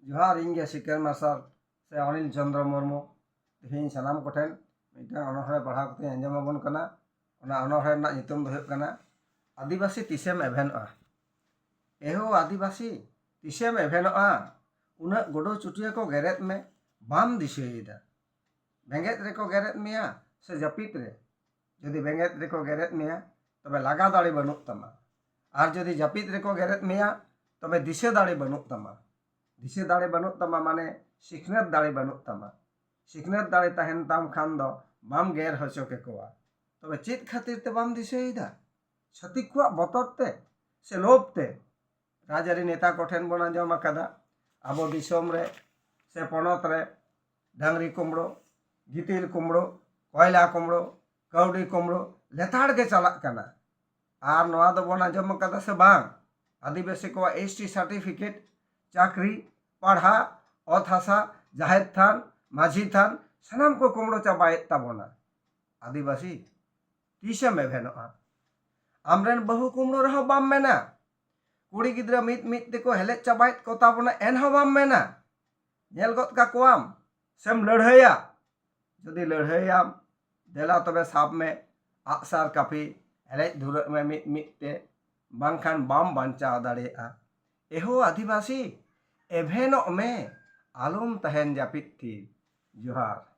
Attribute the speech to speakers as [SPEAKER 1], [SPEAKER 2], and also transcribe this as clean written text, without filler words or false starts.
[SPEAKER 1] जोहार इंगे seeker martial से अनिल चंद्र मुर्मू तेहन सानाम कोठेन मिदटां अनहरे पढ़ाव कते आंजमाबोन कना ओना अनहरे रनाग नितुम दो हुयुग कना आदिवासी तिसेम एभेनोआ एहो आदिवासी तिसेम एभेनोआ उना गोडो चुटिया को गेरेत में बाम दिसेयदा बेंगेत रेको गेरेत मेया से जपित रे जदि बेंगेत रेको गेरेत मेया तबे लागा दाड़ी बनुक तमा आर जदि जपित रेको गेरेत मेया तबे दिसे दाड़ी बनुक तमा दिसे दाड़े बनुक तमा माने सिखनेत दाड़े बनुक तमा सिखनेत दाड़े तहन ताम खान दो बाम गेर हचो केकोआ तबे चेत खातिर ते बाम दिसेयदा छतिक को बतरते से लोभते राजारी नेता कोठेन बन आंजम आकादा आबो दिसोम रे से पनत रे डांगरी कुमड़ो गितिल कुमड़ो कोयला कुमड़ो कौड़ी कुमड़ो लेताड़ के चलाक कना आर नोआ दो बन आंजम आकादा से बांग आदिवासी को एसटी सर्टिफिकेट चाकरी पढ़ा अत हासा जाहेर थान माझी थान सानाम को कुमड़ो चाबायेद ताबोना आदिवासी तीसेम एभेनोआ आमरेन बहु कुमड़ो रहो बाम मेना कुड़ी गिद्रा मित मित तेको हेलेज चाबायेद को ताबोना एनहो बाम मेना नेल गद काकोआम सेम लड़हैया जदि लड़हैयाम देला तबे साब में आगसार काफी हेलेज धुरक में मित मित ते बांखान बाम बांचा दाड़ेआ एहो आदिवासी एभेनों में आलम तहन जापित थी जोहार।